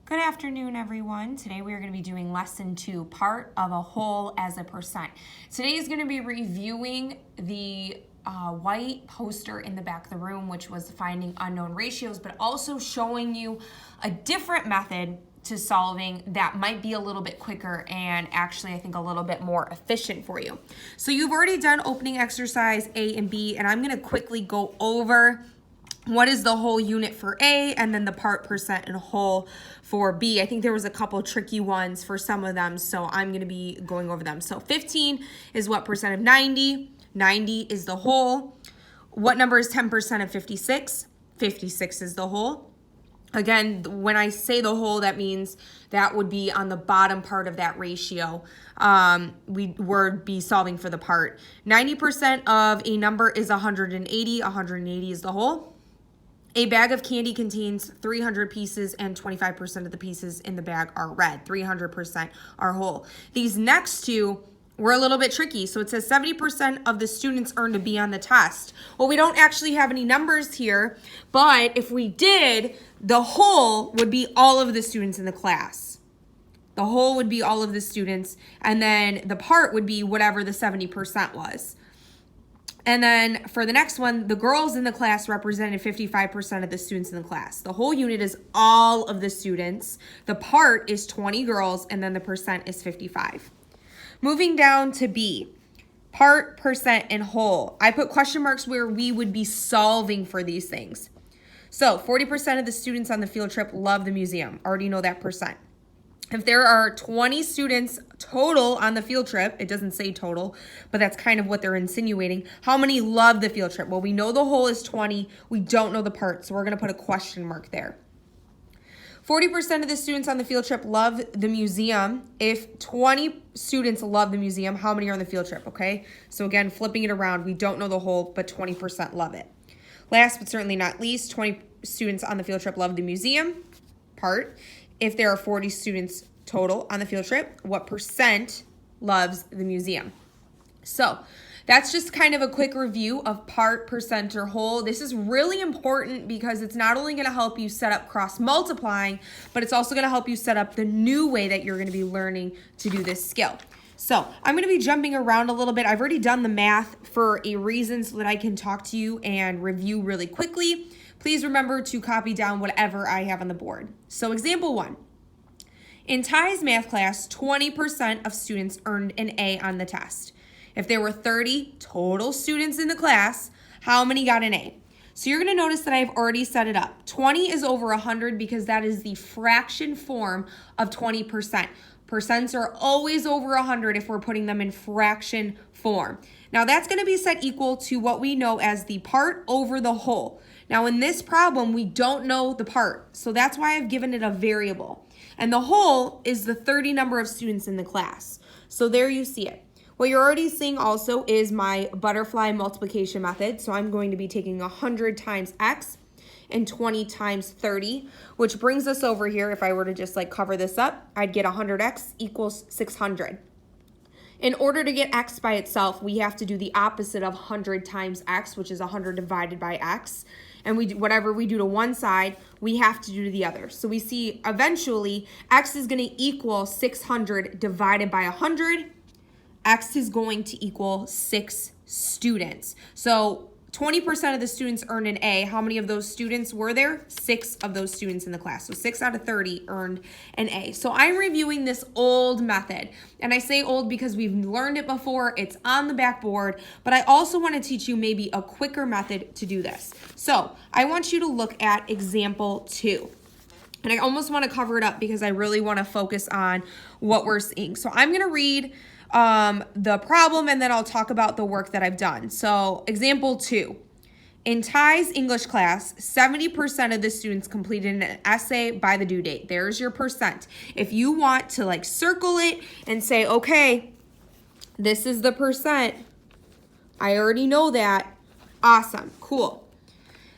Good afternoon, everyone. Today we are going to be doing lesson 2, part of a whole as a percent. Today is going to be reviewing the white poster in the back of the room, which was finding unknown ratios, but also showing you a different method to solving that might be a little bit quicker and actually I think a little bit more efficient for you. So you've already done opening exercise A and B, and I'm going to quickly go over what is the whole unit for A and then the part, percent, and whole for B. I think there was a couple tricky ones for some of them, so I'm going to be going over them. So 15 is what percent of 90? 90 is the whole. What number is 10% of 56? 56 is the whole. Again, when I say the whole, that means that would be on the bottom part of that ratio. We would be solving for the part. 90% of a number is 180. 180 is the whole. A bag of candy contains 300 pieces and 25% of the pieces in the bag are red. 300% are whole. These next two were a little bit tricky. So it says 70% of the students earned a B on the test. Well, we don't actually have any numbers here, but if we did, the whole would be all of the students in the class. The whole would be all of the students, and then the part would be whatever the 70% was. And then for the next one, the girls in the class represented 55% of the students in the class. The whole unit is all of the students. The part is 20 girls, and then the percent is 55. Moving down to B, part, percent, and whole. I put question marks where we would be solving for these things. So 40% of the students on the field trip love the museum. Already know that percent. If there are 20 students total on the field trip, it doesn't say total, but that's kind of what they're insinuating. How many love the field trip? Well, we know the whole is 20. We don't know the part, so we're going to put a question mark there. 40% of the students on the field trip love the museum. If 20 students love the museum, how many are on the field trip, okay? So again, flipping it around, we don't know the whole, but 20% love it. Last but certainly not least, 20 students on the field trip love the museum part. If there are 40 students total on the field trip, what percent loves the museum? So that's just kind of a quick review of part, percent, or whole. This is really important because it's not only going to help you set up cross multiplying, but it's also going to help you set up the new way that you're going to be learning to do this skill. So I'm going to be jumping around a little bit. I've already done the math for a reason so that I can talk to you and review really quickly. Please remember to copy down whatever I have on the board. So example 1. In Ty's math class, 20% of students earned an A on the test. If there were 30 total students in the class, how many got an A? So you're going to notice that I've already set it up. 20 is over 100 because that is the fraction form of 20%. Percents are always over 100 if we're putting them in fraction form. Now that's going to be set equal to what we know as the part over the whole. Now in this problem, we don't know the part, so that's why I've given it a variable. And the whole is the 30 number of students in the class. So there you see it. What you're already seeing also is my butterfly multiplication method. So I'm going to be taking 100 times x and 20 times 30, which brings us over here. If I were to just like cover this up, I'd get 100x equals 600. In order to get x by itself, we have to do the opposite of 100 times x, which is 100 divided by x. And whatever we do to one side, we have to do to the other. So we see eventually x is going to equal 600 divided by 100. X is going to equal 6 students. So 20% of the students earned an A. How many of those students were there? 6 of those students in the class. So 6 out of 30 earned an A. So I'm reviewing this old method. And I say old because we've learned it before. It's on the backboard. But I also want to teach you maybe a quicker method to do this. So I want you to look at example 2. And I almost want to cover it up because I really want to focus on what we're seeing. So I'm going to read the problem, and then I'll talk about the work that I've done. So example 2, in Ty's English class, 70% of the students completed an essay by the due date. There's your percent. If you want to like circle it and say, okay, this is the percent, I already know that. Awesome, cool.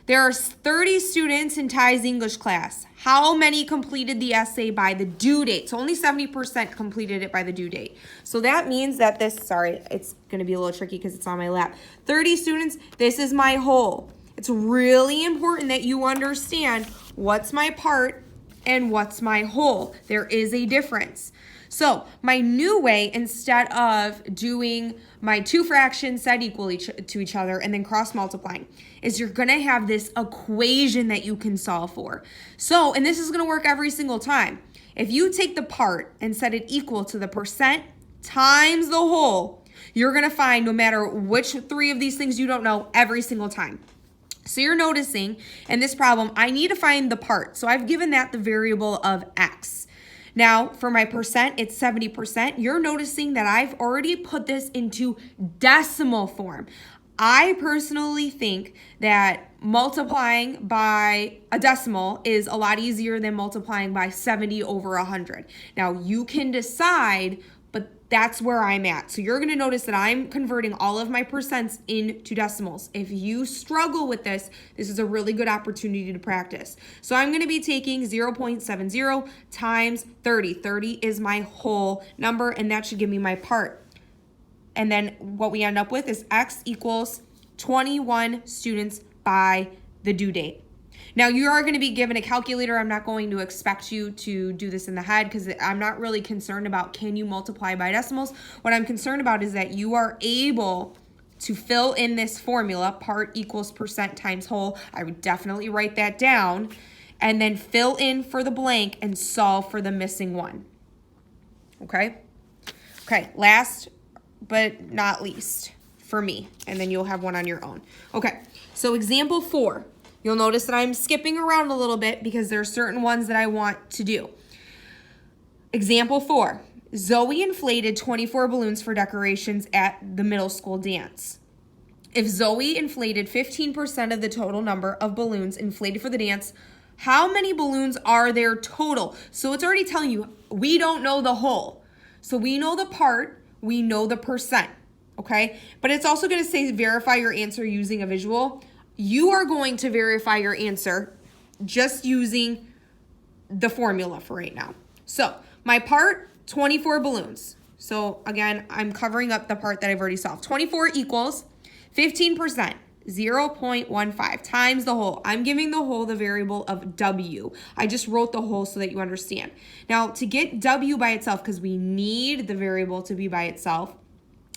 There are 30 students in Ty's English class. How many completed the essay by the due date? So only 70% completed it by the due date. So that means that this, sorry, it's going to be a little tricky because it's on my lap. 30 students, this is my whole. It's really important that you understand what's my part and what's my whole? There is a difference. So my new way, instead of doing my two fractions set equal to each other and then cross multiplying, is you're gonna have this equation that you can solve for. So, and this is gonna work every single time. If you take the part and set it equal to the percent times the whole, you're gonna find, no matter which three of these things you don't know, every single time. So you're noticing in this problem, I need to find the part. So I've given that the variable of x. Now, for my percent, it's 70%. You're noticing that I've already put this into decimal form. I personally think that multiplying by a decimal is a lot easier than multiplying by 70 over 100. Now, you can decide, but that's where I'm at. So you're going to notice that I'm converting all of my percents into decimals. If you struggle with this, this is a really good opportunity to practice. So I'm going to be taking 0.70 times 30. 30 is my whole number, and that should give me my part. And then what we end up with is x equals 21 students by the due date. Now, you are going to be given a calculator. I'm not going to expect you to do this in the head because I'm not really concerned about can you multiply by decimals. What I'm concerned about is that you are able to fill in this formula, part equals percent times whole. I would definitely write that down, and then fill in for the blank and solve for the missing one. Okay? Okay, last but not least for me, and then you'll have one on your own. Okay, so example 4. You'll notice that I'm skipping around a little bit because there are certain ones that I want to do. Example 4. Zoe inflated 24 balloons for decorations at the middle school dance. If Zoe inflated 15% of the total number of balloons inflated for the dance, how many balloons are there total? So it's already telling you we don't know the whole. So we know the part, we know the percent, okay? But it's also going to say verify your answer using a visual. You are going to verify your answer just using the formula for right now. So my part, 24 balloons. So again, I'm covering up the part that I've already solved. 24 equals 15%, 0.15 times the whole. I'm giving the whole the variable of W. I just wrote the whole so that you understand. Now to get W by itself, because we need the variable to be by itself,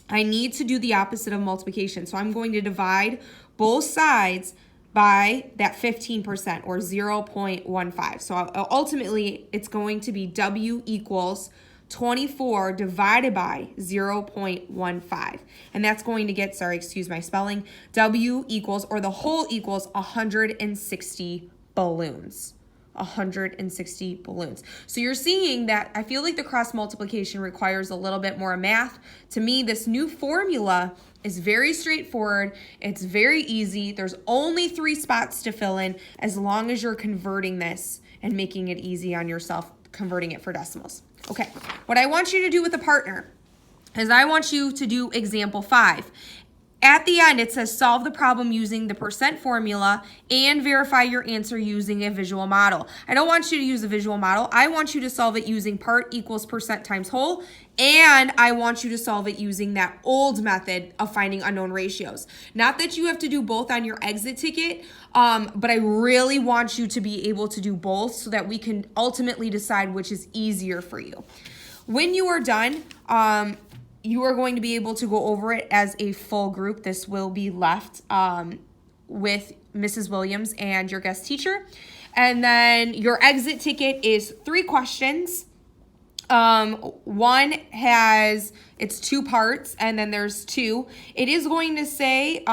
I need to do the opposite of multiplication. So I'm going to divide both sides by that 15% or 0.15. So ultimately, it's going to be W equals 24 divided by 0.15. And that's going to get, sorry, excuse my spelling, W equals, or the whole equals 160 balloons. 160 balloons. So you're seeing that I feel like the cross multiplication requires a little bit more math. To me, this new formula is very straightforward. It's very easy. There's only 3 spots to fill in as long as you're converting this and making it easy on yourself, converting it for decimals. Okay, what I want you to do with a partner is I want you to do example 5. At the end, it says solve the problem using the percent formula and verify your answer using a visual model. I don't want you to use a visual model. I want you to solve it using part equals percent times whole, and I want you to solve it using that old method of finding unknown ratios. Not that you have to do both on your exit ticket, but I really want you to be able to do both so that we can ultimately decide which is easier for you. When you are done, you are going to be able to go over it as a full group. This will be left with Mrs. Williams and your guest teacher. And then your exit ticket is 3 questions. One has, it's 2 parts, and then there's 2. It is going to say,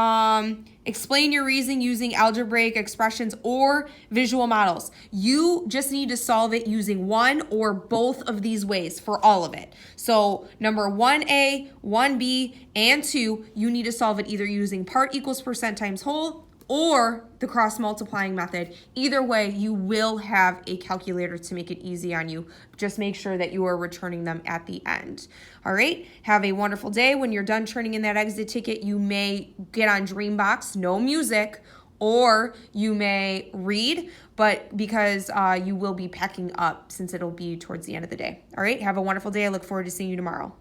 explain your reasoning using algebraic expressions or visual models. You just need to solve it using one or both of these ways for all of it. So number 1A, 1B, and 2, you need to solve it either using part equals percent times whole or the cross multiplying method. Either way, you will have a calculator to make it easy on you. Just make sure that you are returning them at the end. All right, have a wonderful day. When you're done turning in that exit ticket, you may get on Dreambox, no music, or you may read, but because you will be packing up since it'll be towards the end of the day. All right, have a wonderful day. I look forward to seeing you tomorrow.